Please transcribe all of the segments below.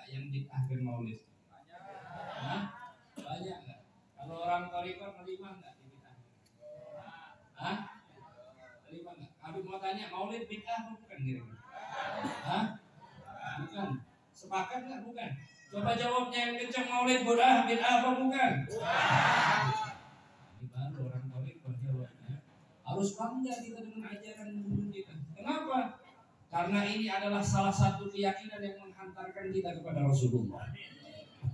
nggak yang ditahin maulid? Hah? Banyak nggak? Kalau orang Toriko terima nggak ditahin? Hah? Terima nggak? Habib mau tanya, maulid bid'ah bukan kira-kira? Hah? Bukan. Sepakat nggak? Bukan. Coba jawabnya yang kencang, maulid bid'ah apa bukan? Ini baru orang Toriko jawabnya. Harus bangga kita dengan ajaran guru kita. Kenapa? Karena ini adalah salah satu keyakinan yang menghantarkan kita kepada Rasulullah.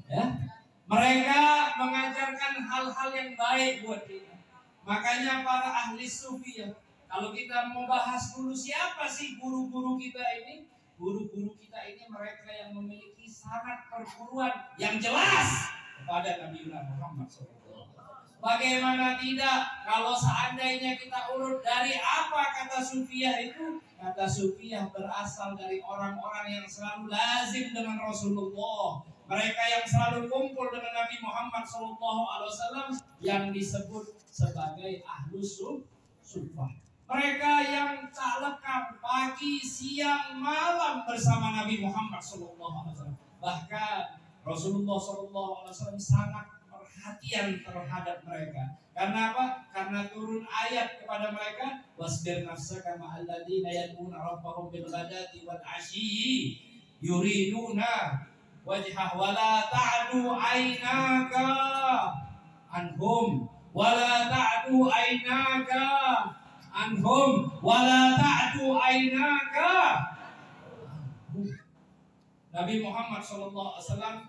Ya, mereka mengajarkan hal-hal yang baik buat kita. Makanya para ahli sufi ya, kalau kita mau bahas dulu siapa sih guru-guru kita ini? Guru-guru kita ini mereka yang memiliki syarat perguruan yang jelas kepada Nabi Muhammad SAW. Bagaimana tidak kalau seandainya kita urut dari apa kata Sufiyah itu? Kata Sufiyah berasal dari orang-orang yang selalu lazim dengan Rasulullah. Mereka yang selalu kumpul dengan Nabi Muhammad SAW yang disebut sebagai ahlus sufah. Mereka yang tak lekang pagi, siang, malam bersama Nabi Muhammad SAW. Bahkan Rasulullah SAW sangat perhatian terhadap mereka. Karena apa? Karena turun ayat kepada mereka, wasbir nafsaka ma'al ladzina yad'una rabbahum bil ghadati wal 'ashyi yuriduna wajhah wa la ta'du 'ainaka anhum wa la ta'du 'ainaka anhum wa la ta'du 'ainaka. Nabi Muhammad SAW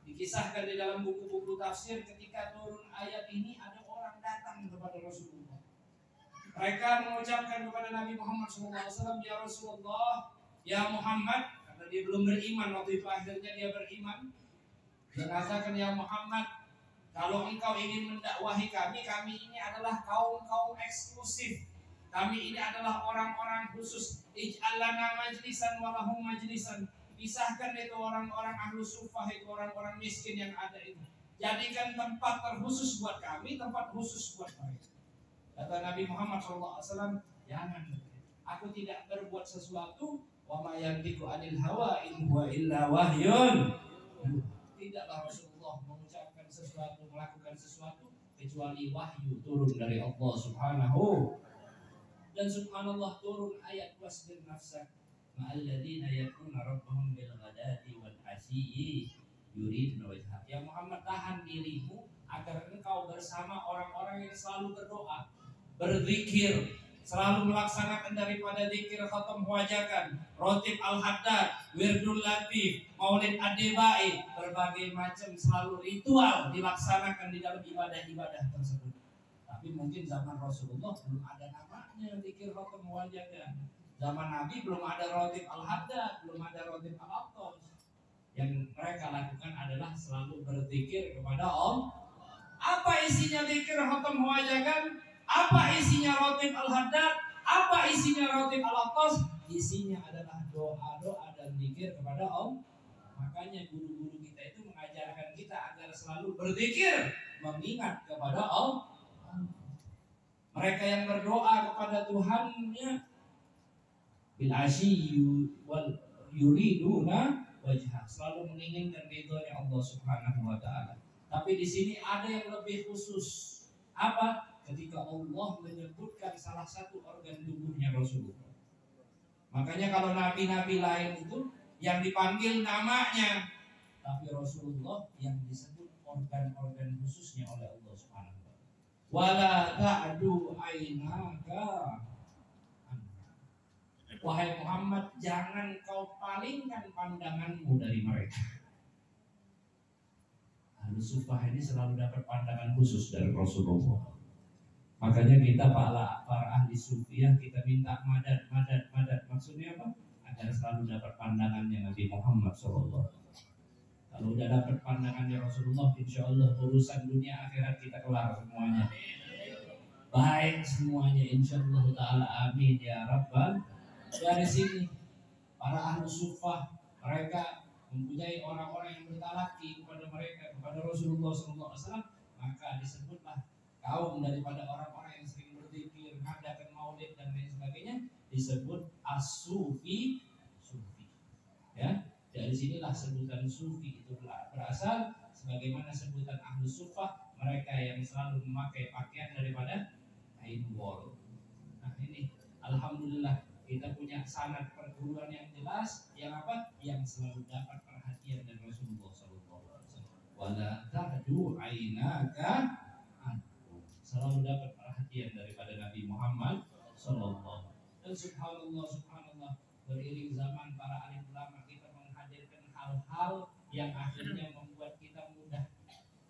dikisahkan di dalam buku-buku tafsir ketika turun ayat ini ada orang datang kepada Rasulullah. Mereka mengucapkan kepada Nabi Muhammad SAW, ya Rasulullah, ya Muhammad, karena dia belum beriman waktu itu, akhirnya dia beriman. Dia katakan, ya Muhammad, kalau engkau ingin mendakwahi kami ini adalah kaum eksklusif. Kami ini adalah orang-orang khusus. Ij'al lana majlisan walahum majlisan. Pisahkan itu orang-orang ahlu sufah, itu orang-orang miskin yang ada itu. Jadikan tempat terkhusus buat kami, tempat khusus buat mereka. Kata Nabi Muhammad SAW, jangan. Aku tidak berbuat sesuatu. Wa ma yantiqu 'anil hawa in huwa illa wahyun. Tidaklah Rasulullah mengucapkan sesuatu, melakukan sesuatu kecuali wahyu turun dari Allah Subhanahu. Dan subhanallah turun ayat wasbir nafsak ma'alladzina yad'una rabbahum bil ghadati wal 'ashyi yuriduna wajhah. Ya Muhammad, tahan dirimu agar engkau bersama orang-orang yang selalu berdoa, berzikir, selalu melaksanakan daripada zikir khatam wajakan, rotib al-haddad, wirdul latif, maulid ad-dibai, berbagai macam selalu ritual dilaksanakan di dalam ibadah-ibadah tersebut. Tapi mungkin zaman Rasulullah belum ada namanya zikir khatam wajakan. Zaman Nabi belum ada rotib al-haddad, belum ada rotib al-aqtas. Yang mereka lakukan adalah selalu berzikir kepada Allah. Apa isinya zikir khatam wajakan? Apa isinya rotib al-haddad? Apa isinya rotib al-aqtas? Isinya adalah doa-doa dan zikir kepada Allah. Makanya guru-guru kita itu mengajarkan kita agar selalu berzikir, mengingat kepada Allah. Mereka yang berdoa kepada Tuhannya bil 'ashyi wal yuriduna wajhah, selalu menginginkan ridhonya Allah Subhanahu wa taala. Tapi di sini ada yang lebih khusus. Apa? Ketika Allah menyebutkan salah satu organ tubuhnya Rasulullah. Makanya kalau nabi-nabi lain itu yang dipanggil namanya, tapi Rasulullah yang disebut organ-organ khususnya oleh Allah Subhanahu wa taala. Wala ta'du ainaka. Wahai Muhammad, jangan kau palingkan pandanganmu dari mereka. Ahlu sufah ini selalu dapat pandangan khusus dari Rasulullah. Makanya kita para ahli sufiyah kita minta madad. Maksudnya apa? Agar selalu dapat pandangannya Nabi Muhammad SAW. Kalau udah dapat pandangannya Rasulullah, insya Allah urusan dunia akhirat kita kelar semuanya. Baik semuanya, insya Allah Ta'ala, amin ya Rabbal. Dari sini para ahlu sufah mereka mempunyai orang-orang yang bertalaki kepada mereka, kepada Rasulullah SAW, maka disebutlah kaum daripada orang-orang yang sering berzikir, mengadakan maulid dan lain sebagainya, disebut as-sufi. Ya, Dari sinilah sebutan sufi itu berasal, sebagaimana sebutan ahlus sufah, mereka yang selalu memakai pakaian daripada kain wol. Nah ini alhamdulillah kita punya sanad perguruan yang jelas, yang apa? Yang selalu dapat perhatian dari Rasulullah SAW. Wala ta'du ainaka, selalu dapat perhatian daripada Nabi Muhammad SAW. Dan subhanallah, beriring zaman para alim ulama kita menghadirkan hal-hal yang akhirnya membuat kita mudah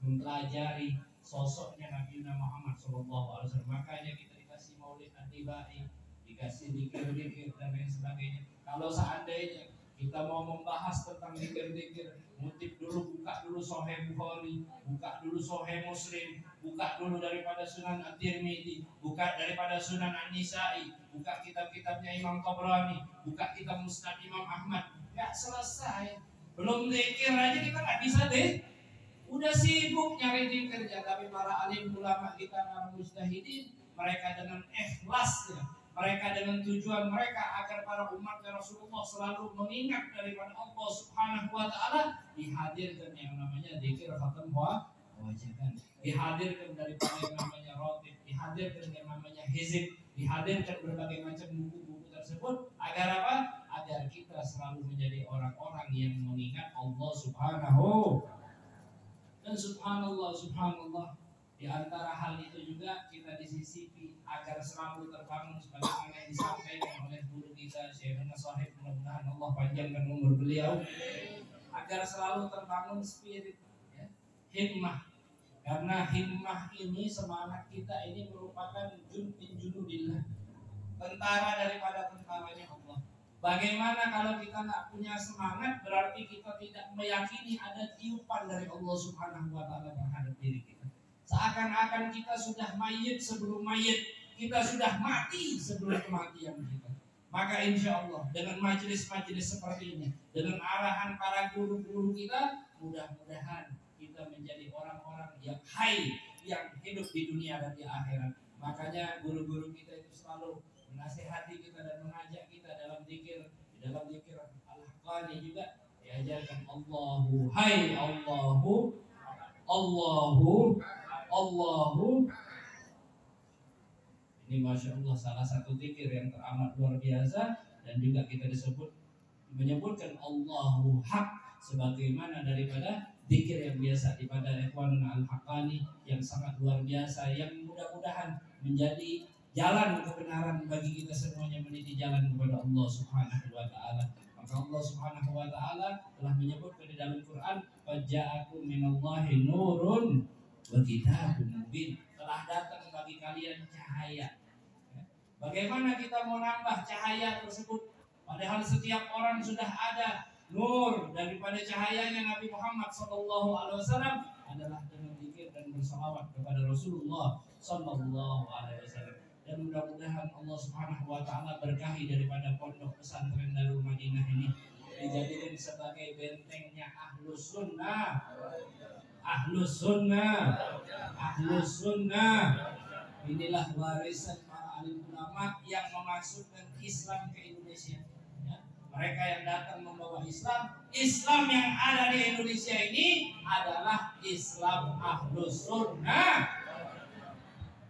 mempelajari sosoknya Nabi Muhammad SAW. Makanya kita dikasih maulid an-nibai, dikasih dikir-dikir dan lain sebagainya. Kalau seandainya kita mau membahas tentang dikir-dikir, ngutip dulu, buka dulu Sahih Bukhari, buka dulu Sahih Muslim, buka dulu daripada Sunan At-Tirmidzi, buka daripada Sunan An-Nisa'i, buka kitab-kitabnya Imam Tabrani, buka kitab Musnad Imam Ahmad. Nggak selesai. Belum dikir aja kita nggak bisa deh. Udah sibuk nyari dikir ya, tapi para alim ulama kita, para mujtahidin, mereka dengan ikhlasnya, mereka dengan tujuan mereka agar para umatnya Rasulullah selalu mengingat daripada Allah Subhanahu wa Ta'ala, dihadirkan yang namanya dzikir khatam wajiban, dihadirkan daripada yang namanya rotib, dihadirkan yang namanya hizib, dihadirkan berbagai macam buku-buku tersebut agar apa? Agar kita selalu menjadi orang-orang yang mengingat Allah Subhanahu. Dan subhanallah, di antara hal itu juga kita disisipi agar selalu terbangun sebagaimana yang disampaikan oleh guru kita Syekhana Shahib, mudah-mudahan Allah panjangkan umur beliau, agar selalu terbangun spirit ya, himmah. Karena himmah ini, semangat kita ini merupakan junudillah, tentara daripada tentaranya Allah. Bagaimana kalau kita nggak punya semangat, berarti kita tidak meyakini ada tiupan dari Allah Subhanahu wa Ta'ala terhadap diri kita. Seakan-akan kita sudah mayit sebelum mayit, kita sudah mati sebelum kematian kita. Maka insya Allah dengan majelis-majelis seperti ini, dengan arahan para guru-guru kita, mudah-mudahan kita menjadi orang-orang yang hai, yang hidup di dunia dan di akhirat. Makanya guru-guru kita itu selalu menasihati kita dan mengajak kita dalam zikir. Di dalam zikir Al-Haqqani juga diajarkan Allahu hai, Allahu ini Masya Allah salah satu zikir yang teramat luar biasa. Dan juga kita menyebutkan Allahu haq sebagaimana daripada zikir yang biasa pada Ikhwanuna Al-Haqqani yang sangat luar biasa, yang mudah-mudahan menjadi jalan kebenaran bagi kita semuanya, meniti jalan kepada Allah Subhanahu wa Ta'ala. Maka Allah Subhanahu wa Ta'ala telah menyebutkan di dalam Quran, "Faja'akum minallahi nurun wa kitabun mubin." Telah datang bagi kalian cahaya. Bagaimana kita mau nambah cahaya tersebut? Padahal setiap orang sudah ada nur daripada cahayanya Nabi Muhammad SAW adalah dengan zikir dan bersalawat kepada Rasulullah SAW. Dan mudah-mudahan Allah Subhanahu wa Ta'ala berkahi daripada pondok pesantren Darul Madinah ini dijadikan sebagai bentengnya ahlus sunnah. Inilah warisan para alim ulama yang memasukkan Islam ke Indonesia ya. Mereka yang datang membawa Islam yang ada di Indonesia ini adalah Islam ahlus sunnah,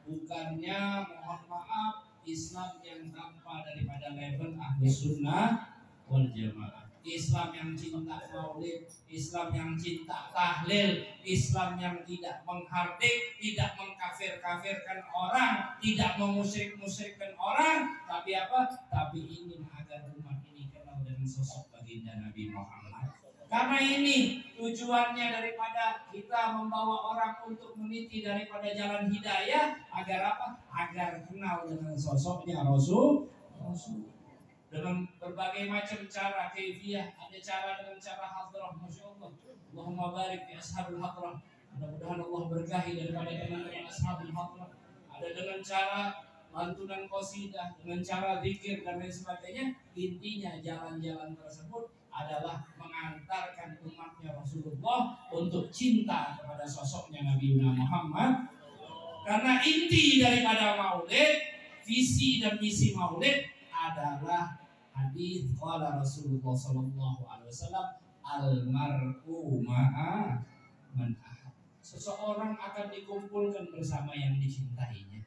bukannya mohon maaf Islam yang tanpa daripada label ahlus sunnah wal jamaah. Islam yang cinta maulid, Islam yang cinta tahlil, Islam yang tidak menghardik, tidak mengkafir-kafirkan orang, tidak memusyrik-musyrikkan orang, tapi apa? Tapi ingin agar umat ini kenal dengan sosok baginda Nabi Muhammad. Karena ini tujuannya daripada kita membawa orang untuk meniti daripada jalan hidayah, agar apa? Agar kenal dengan sosoknya Rasul. Dengan berbagai macam cara kaifiyah, ada cara dengan cara hadrah, Masya Allah. Allahumma barik fi ashabul hadrah. Mudah-mudahan Allah berkahi daripada teman-teman ashabul hadrah. Ada dengan cara lantunan qasidah, dengan cara zikir dan lain sebagainya. Intinya jalan-jalan tersebut adalah mengantarkan umatnya Rasulullah untuk cinta kepada sosoknya Nabi Muhammad. Karena inti daripada maulid, visi dan misi maulid adalah hadis qala Rasulullah sallallahu alaihi wasallam, almar'u ma'a man ahab. Seseorang akan dikumpulkan bersama yang dicintainya.